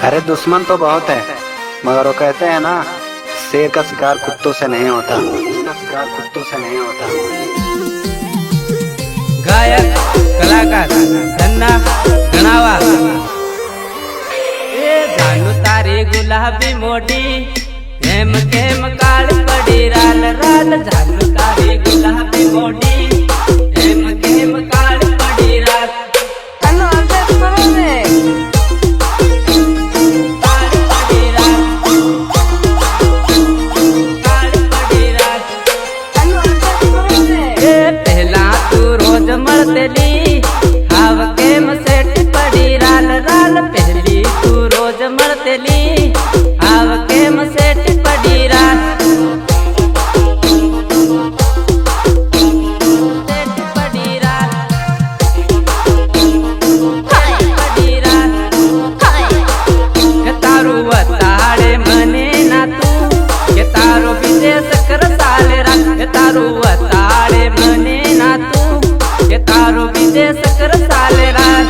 अरे दुश्मन तो बहुत है, मगर वो कहते हैं ना, शेर का शिकार कुत्तों से नहीं होता। इसका शिकार कुत्तों से नहीं होता। गायक कलाकार धन्ना गणावा जानू तारी गुलाबी मोटी हेम केम काल पड़ी राल राल जानू तारी गुलाबी मोटी हेम केम काल पड़ी राल मरतेली हाव केम सेट पड़ी राल राल पहली तू रोज मरतेली हाव केम सेट पड़ी राल सेट पड़ी राल पड़ी राल के तारू वताड़े मने ना तू के तारो विदेश कर साले राल के तारू वताड़े मने ना तू के तारो विदेश कर साले रात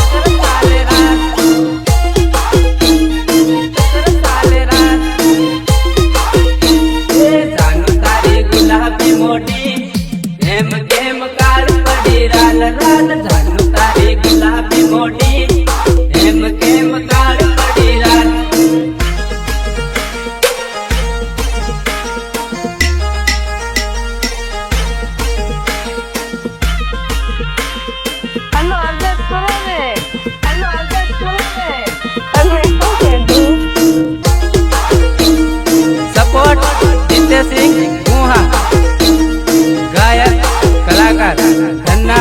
कर साले रात कर साले रात जानू तारी गुलाबी मोटी हेम केम काल पड़ी राल राल जानू तारी गुलाबी मोटी हेम केम काल पड़ी राल सिंह गुहा गायक कलाकार धन्ना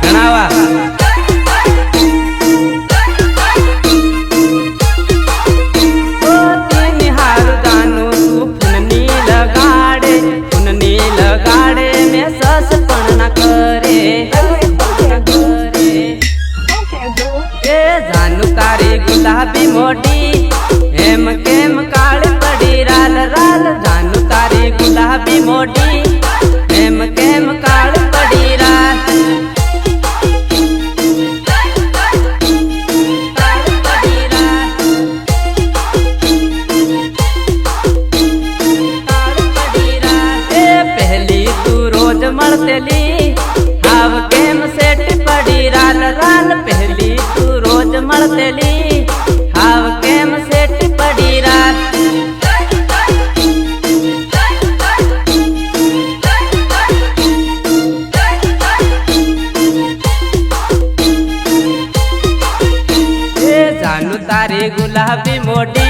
गणावा हारू जानू तू फुननी लगाड़े में सस पण न करे जानू तारी गुलाबी मोटी हेम केम काल पड़ी राल राल जानू तारी गुलाबी मोटी हेम केम काल पड़ी राल पड़ी राल पड़ी राल पहली तू रोज मरतेली हाव केम सेट पड़ी राल राल पहली तू रोज मरतेली हाव केम सेट पड़ी राल जानू तारी गुलाबी मोटी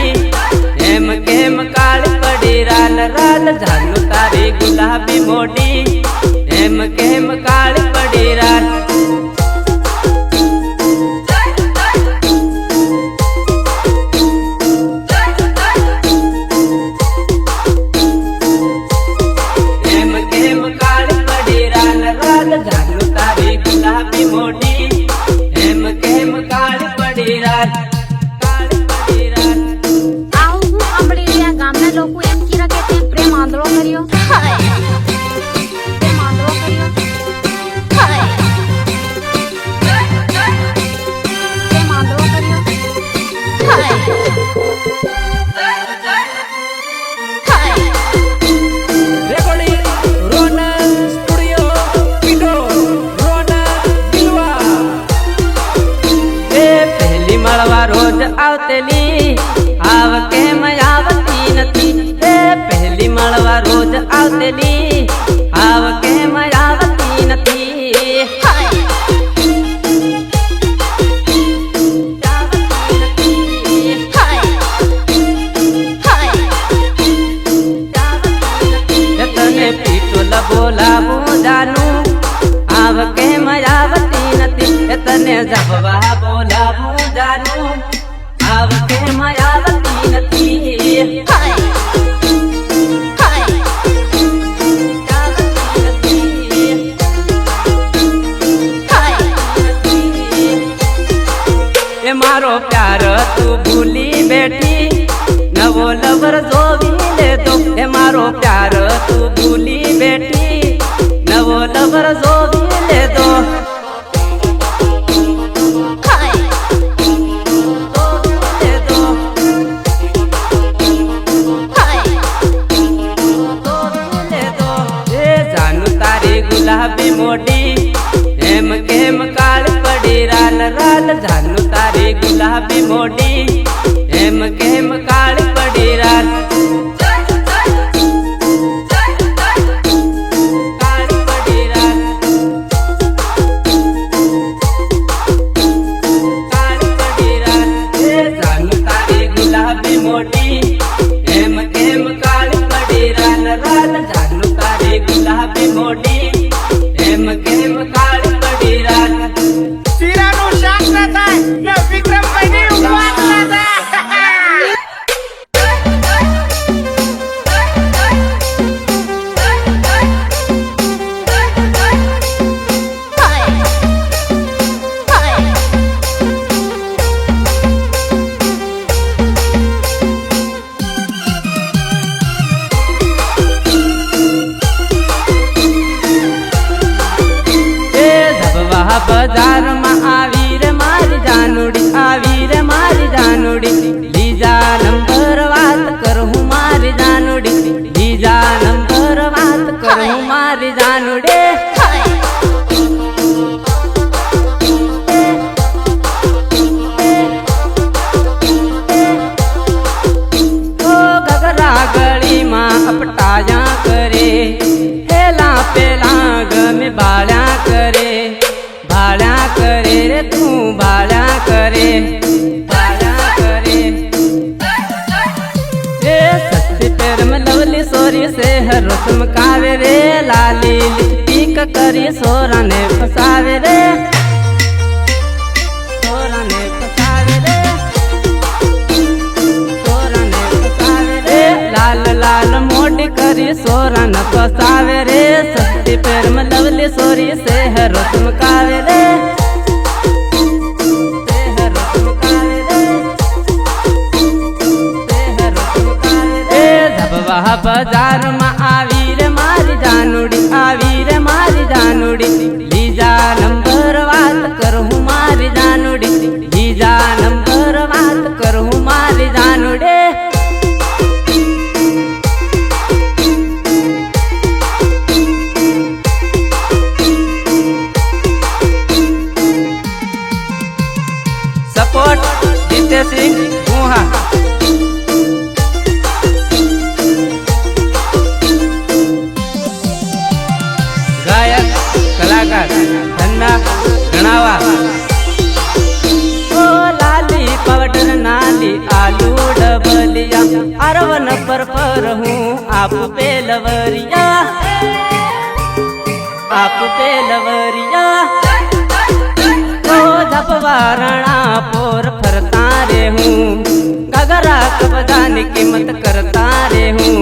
हेम केम काल पड़ी राल राल जानू तारी गुलाबी मोटी हेम केम काल पड़ी राल हेम केम काल पड़ी राल राल जानू तारी गुलाबी मोटी हेम केम काल पड़ी राल लोग एम कीरा कहते हैं प्रेम आंदोलन करियो प्रेम आंदोलन करियो प्रेम आंदोलन रेकॉर्डिंग रोनल स्टूडियो पिटो रोनल दिलवा पहली मळवा रोज आवतेली आव केम आवती नथी पहली मळवा रोज आवतेली आव केम आवती नथी तने पीटोल बोलाबू जानू आव केम आवती नथी तने जबवा बोलाबू जानू आव केम आवती नथी मारो प्यार तू भूली बैठी नवो लवर जो भी ले दो मारो प्यार तू भूली बैठी नवो लवर जो भी ले दो જાનું તારી ગુલાબી મોઢી એમ કેમ કાળી પડી રાત કાળી પડી રાત કાળી પડી રાત એ જાનું તારી ગુલાબી મોઢી એમ કેમ કાળી પડી રાત રાત જાનું તારી ગુલાબી મોઢી એમ કેમ કાળી પડી રાત શીરાનું શાક ના થાય ને વિક્રમભાઈની ઉપવાસ ના થાય. બજારમાં આવી રે મારી જાનુડી આવી રે મારી જાનુડી બીજા નંબર વાત કરું મારી જાનુડી બીજા નંબર વાત કરું મારી જાનુડી ઓ ગગરા ગળીમાં અપટાયા કરે હેલા પેલા ગમે બાળ્યા કરે ભાળ્યા કરે રે તું ભાળ્યા કરે ભાળ્યા કરે એ સસ્તી પેરમ લવલી સોરી સે હરો ચમકાવે રે લાલી લિપસ્ટિક કરી સોરાને ફસાવે રે સોરાને ફસાવે રે સોરાને ફસાવે રે લાલ લાલ મોઢી કરી સોરાને ફસાવે રે સસ્તી પેરમ લવલી સોરી સે હરો ચમકાવે રે હરો ચમકાવે રે હરો ચમકાવે રે ધબવા બજારમાં આવી રે મારી જાનુડી આવી રે મારી જાનુડી બીજા નંબર વાત કરું મારી જાનુડી બીજા નંબર વાત કરું મારી જાનુડી सपोर्ट जीते सिंह गुहा गायक कलाकार धन्ना गणावा ओ लाली पाउडर नाली आलू डबलिया अरवन पर हूँ आप पे लवरिया आप पे लवरिया धपवारणा पोर फरता रे हूँ गगरा कबजान कीमत करता रे हूँ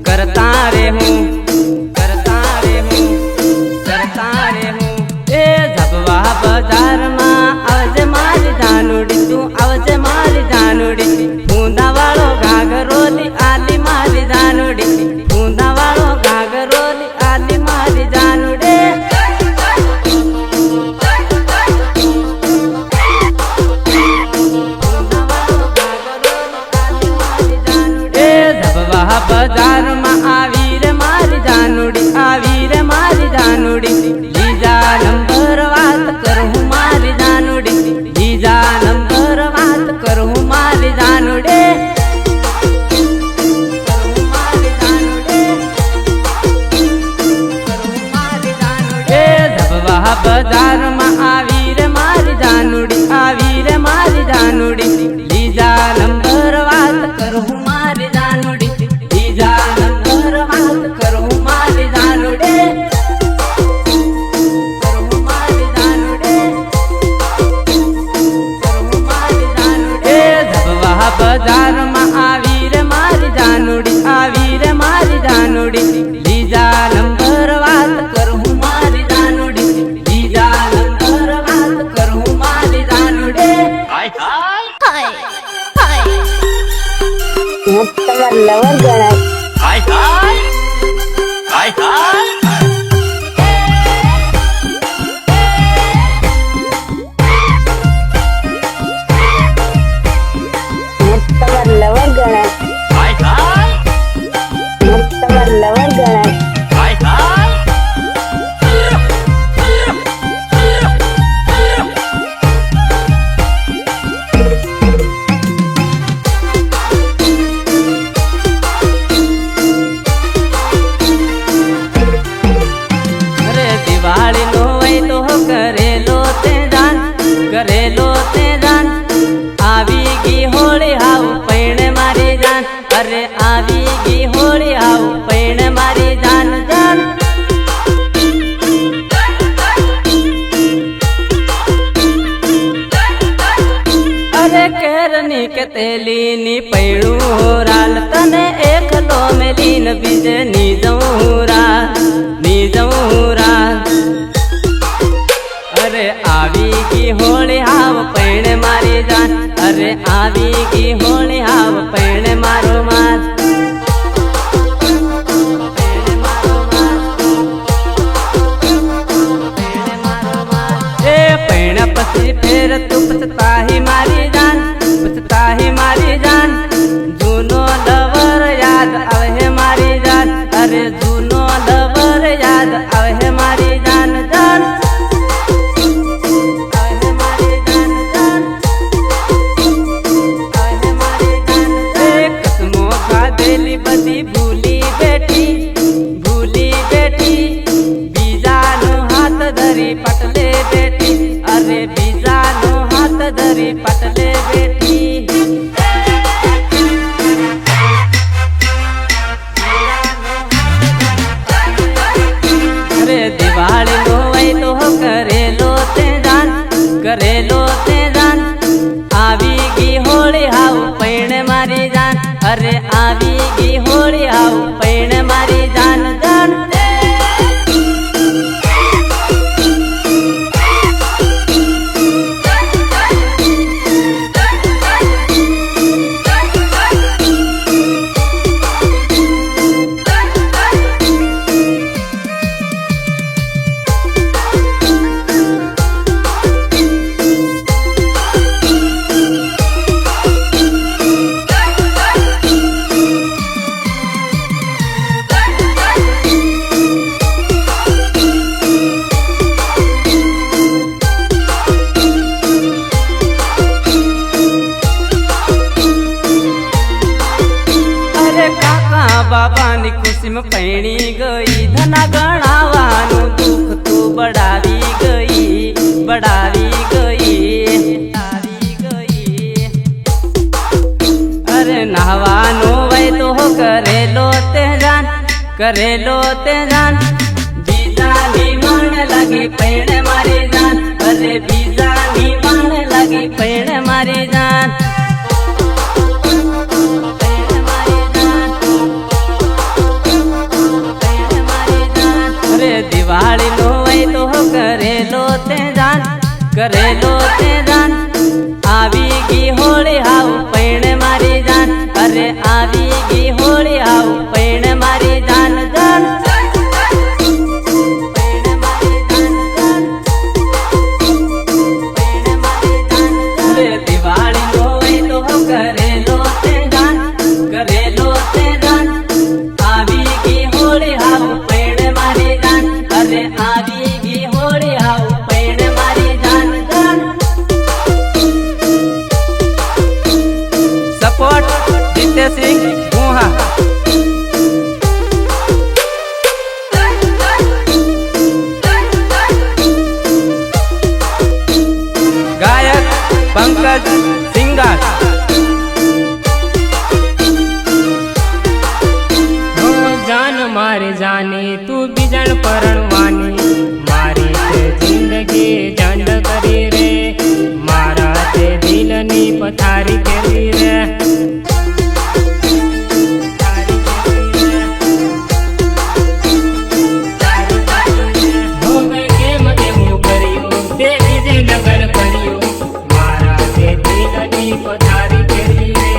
करता रे हूँ करता रे हूँ करता रे हूँ ए धपवा बाजार माँ आवजे मारी जानुडी तू आवजे मारी जानुडी फूंदा वालो घाघरोली आली मारी जानुडी फूंदा वालो घाघरोली आली मारी जानुडी બજારમાં આવી રે મારી જાનુડી આવી રે મારી જાનુડી બીજા નંબર વાત કરું મારી જાનુડી બીજા નંબર વાત કરું મારી જાનુડી મારી જાનુડી મારી જાનુડી ધબવા બજારમાં આવી રે મારી જાનુડી આવી રે મારી જાનુડી બીજા નંબર વાત કરું મારી જાનુડી બીજા નંબર વાત કરું મારી જાનુડી કરું મારી જાનુડી કરું મારી જાનુડી ધબવા બજારમાં આવી રે મારી જાનુડી આવી રે મારી જાનુડી બીજા નંબર વાત કરું મારી જાનુડી બીજા નંબર વાત કરું મારી જાનુડી તમાર લવર ગણાય તમાર લવર ગણાય તમાર લવર ગણાય ઝેરની કે તેલીની પૈણું રાલ તને એકલો મેલીન બીજે ની જવું રાલ અરે આવી ગઈ હોળી હાવ પૈણે મારી જાન અરે આવી ગઈ હોળી હાવ પૈણે મારો માર પૈણા પછી ફેર તું પછતાહી મારી જાન જૂનો લવર યાદ આવે હે મારી જાન અરે જૂનો લવર યાદ આવે હે મારી જાન જાન કસમો ખાધેલી બધી ભૂલી બેઠી બીજાનો હાથ ધરી પટલે બેઠી અરે બીજાનો હાથ ધરી પટલે બેઠી અરે દિવાળી નો વય તો કરેલો તે જાન આવી ગઈ હોળી હાવ પૈણે મારી જાન અરે આવી ગઈ હોળી હાવ પૈણે મારી જાન જાન બાબાની ખુશીમાં પૈણી ગઈ ધના ગણાવાનું દુઃખ તું બડાવી ગઈ અરે નાવાનો વય તો કરેલો તે જાન બીજાની માણ લાગી પૈણે મારી જાન અરે બીજાની માણ લાગી પૈણે મારી જાન દિવાળી નો વય તો કરેલો તે જાન આવી ગઈ હોળી હાવ પૈણે મારી જાન અરે આવી ગઈ હોળી હાવ પૈણે મારી જાન જાન દિવાળી નો વય તો કરેલો તે જાન આવી ગઈ હોળી હાવ પૈણે મારી જાન અરે આવી ગઈ હોળી હાવ પૈણે મારી જાન જાન સપોર્ટ જીતે સિંહ ગુહા ગાયક પંકજ સિંગાર જાન મારી જાની તું બીજણ પરણવાની મારી તે જિંદગી જંડ કરી રે મારા તે દિલની પથારી કરી રે કેમ એવું કર્યું તે બીજે લગન કર્યું મારા તે દિલની પથારી કરી રે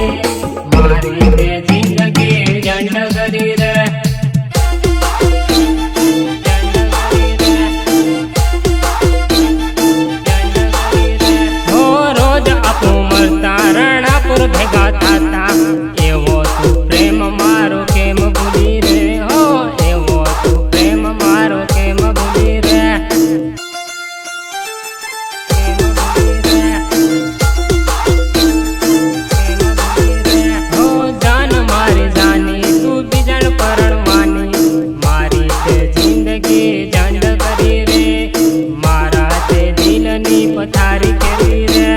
મારી તે જિંદગી જંડ કરી રે ભેગા થતા એવો તું પ્રેમ મારો કેમ ભૂલી રે હો એવો તું પ્રેમ મારો કેમ ભૂલી રે હો જાન મારી જાની તું બીજણ પરણવાની મારી તે જિંદગી જંડ કરી રે મારા તે દિલની પથારી કરી રે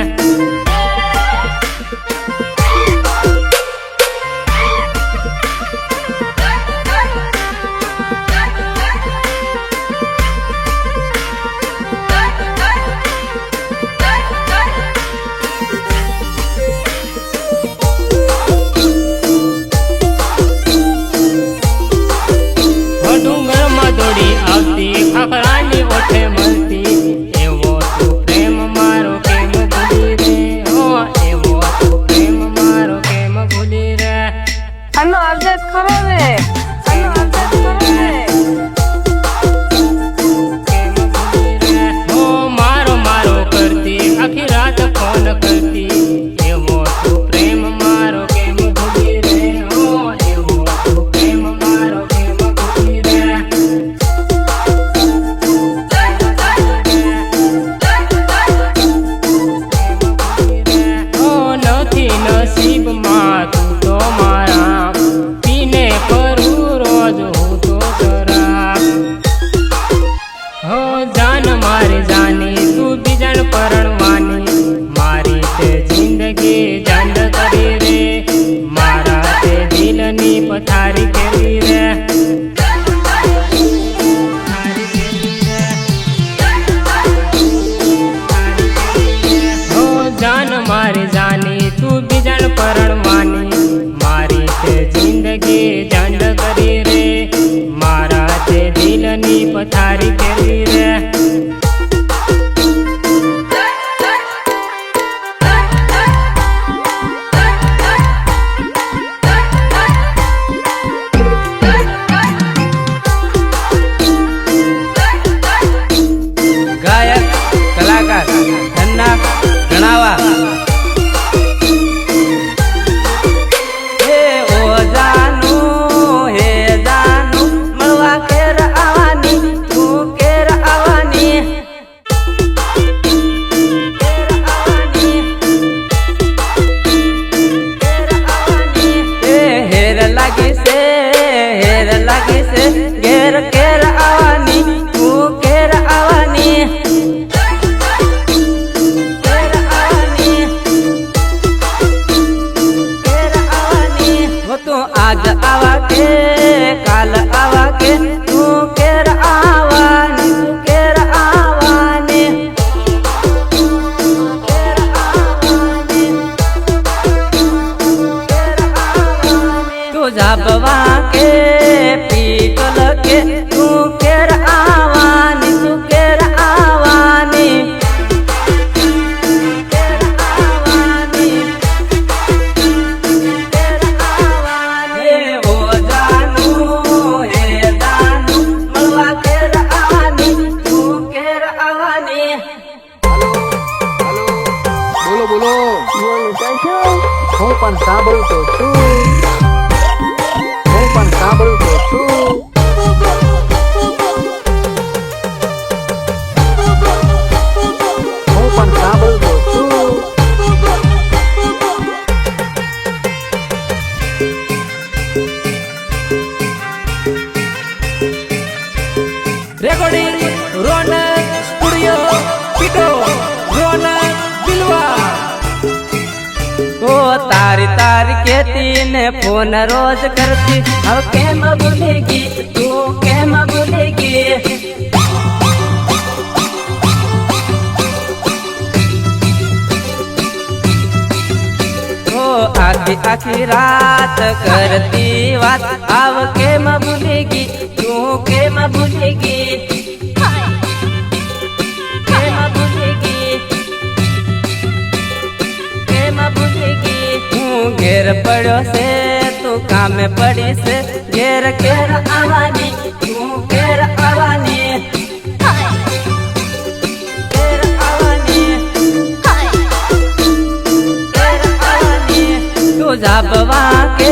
બોલો. બોલું તો છું. હું પણ સાંભળું તો છું. હું પણ સાંભળું તો છું. હું પણ સાંભળું તો છું. રેકોર્ડિંગ રોનક સ્ટુડિયો પીટો રોનક બિલવા ઓ તારી તારી કેતી ને ફોન રોજ કરતી હવે કેમ ભૂલી ગઈ તું કેમ ભૂલી ગઈ આખી આખી રાત કરતી વાત આવ કેમ ભૂલી ગઈ તું કેમ ભૂલી ગઈ કેમ ભૂલી ગઈ કેમ ભૂલી ગઈ હું ઘેર પડ્યો છે તું કામે પડી છે ઘેર ઘેર આવવાની તું ઘેર આવવાની ઘેર આવવાની જાબવા કે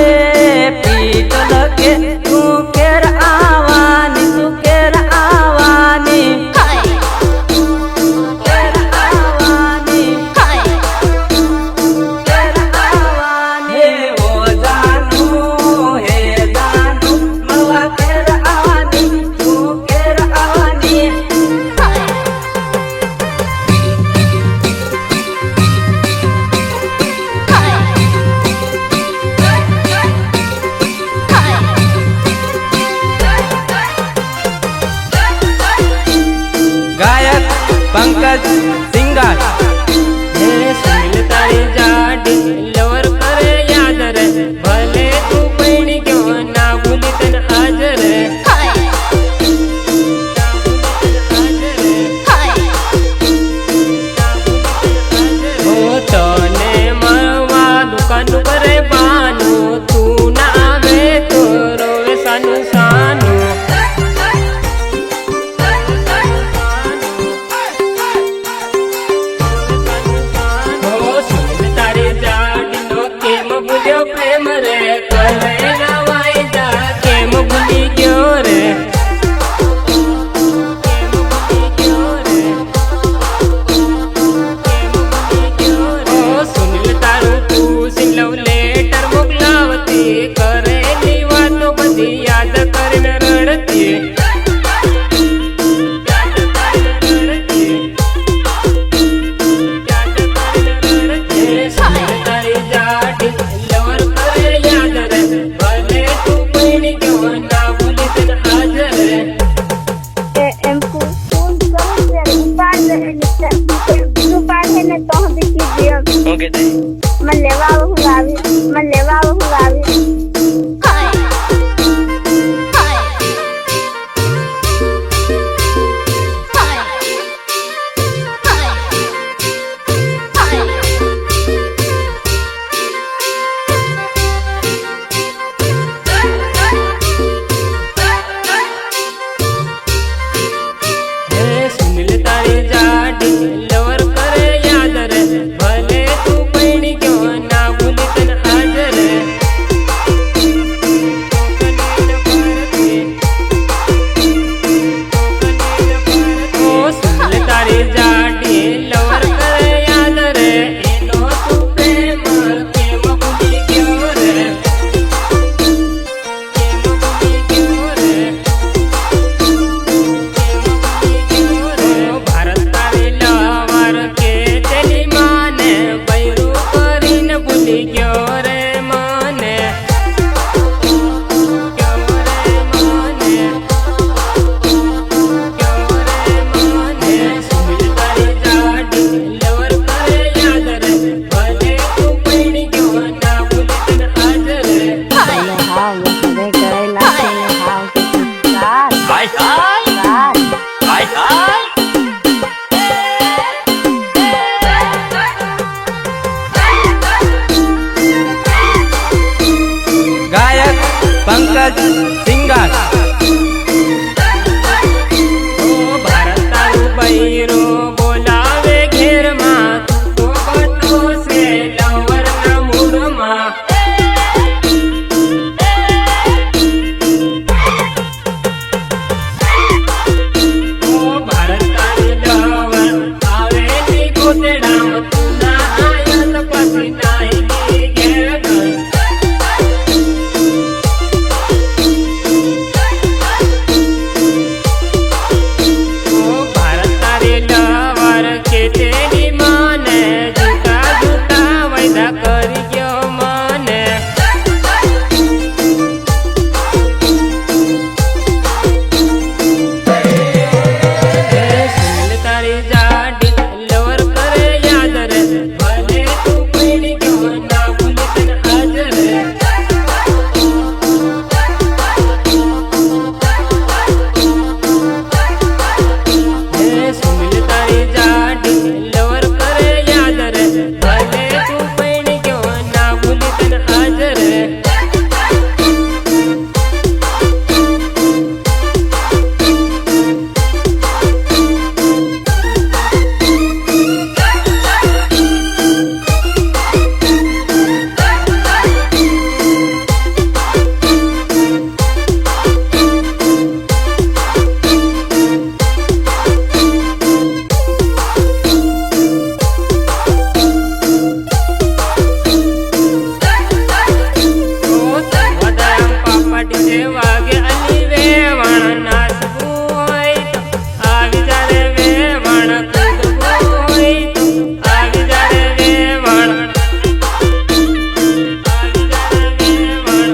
પીટ લગે તું કેર આવવાની તું કેર આવવાની કેર આવવાની કેર આવવાની ઓ જાનું હે જાનું મળવા કેર આવવાની તું કેર આવવાની ગાયક પંકજ સિંગર હે સુનિલ તારી જાડી લવર કરે યાદ રે ભલે તું પૈણી ગયો ના ભૂલી તને હાજર રે હો તને મળવા દુકાન કરે બાનું તું ના આવે તો રોવે સાનું સાનું કેમ ભૂલ્યો પ્રેમ રે કહે ના વાયદા કેમ ભૂલી ગયો રે કેમ ભૂલી ગયો રે કેમ ભૂલી ગયો રે સુનિલ તારું પૂછી લવ લેટર મોકલાવતી કરેલી વાતો બધી યાદ કરીને રડતી मैं लेवा हुआवी સુનિલ તારી જાડી લવર કરે યાદ રે ભલે તું પૈણી ગયો ના ભૂલી તને હાજર રે કોતેડામાં તું ના આયો તો પછી નાહી ગઈ ઘેર ગઈ. ઓ ભારત તારી લવાર ખેતેની માને જૂતા જૂતા વૈદા કરી ગયો મને. સુનિલ તારી જાડી લવર કરે યાદ રે ભલે તું પડી ગયો ના ભૂલી તને આજ રે. સુનિલ તારી જાડી લવર કરે યાદ રે ભલે તું પડી ગયો ના ભૂલી તને આજ રે. વાગે અલી વેવણ નાચવું હોય તો આવી જારે વેવણ કૂદવું હોય તો આવી જારે વેવણ આવી જારે વેવણ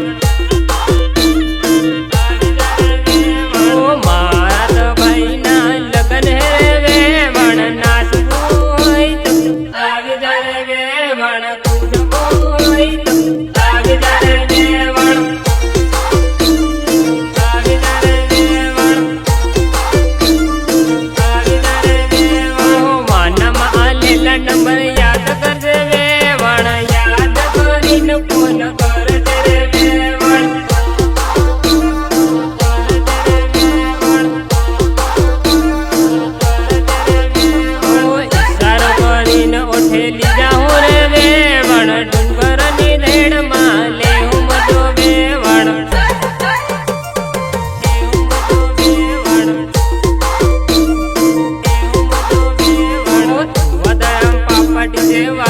આવી જારે વેવણ. ઓ મારા તો ભાઈના લગન હે વેવણ નાચવું હોય તો આવી જારે વેવણ કૂદવું હોય તો આવી જારે વેવણ. નંબર યાદ કરજે વેવણ યાદ કરીને ફોન કરજે રે વેવણ. ઈશારો કરીને ઓઠે લીજા હું રે વેવણ ડુંગરની રેણમાં લેવું મજો વેવણ. પાટી જેવા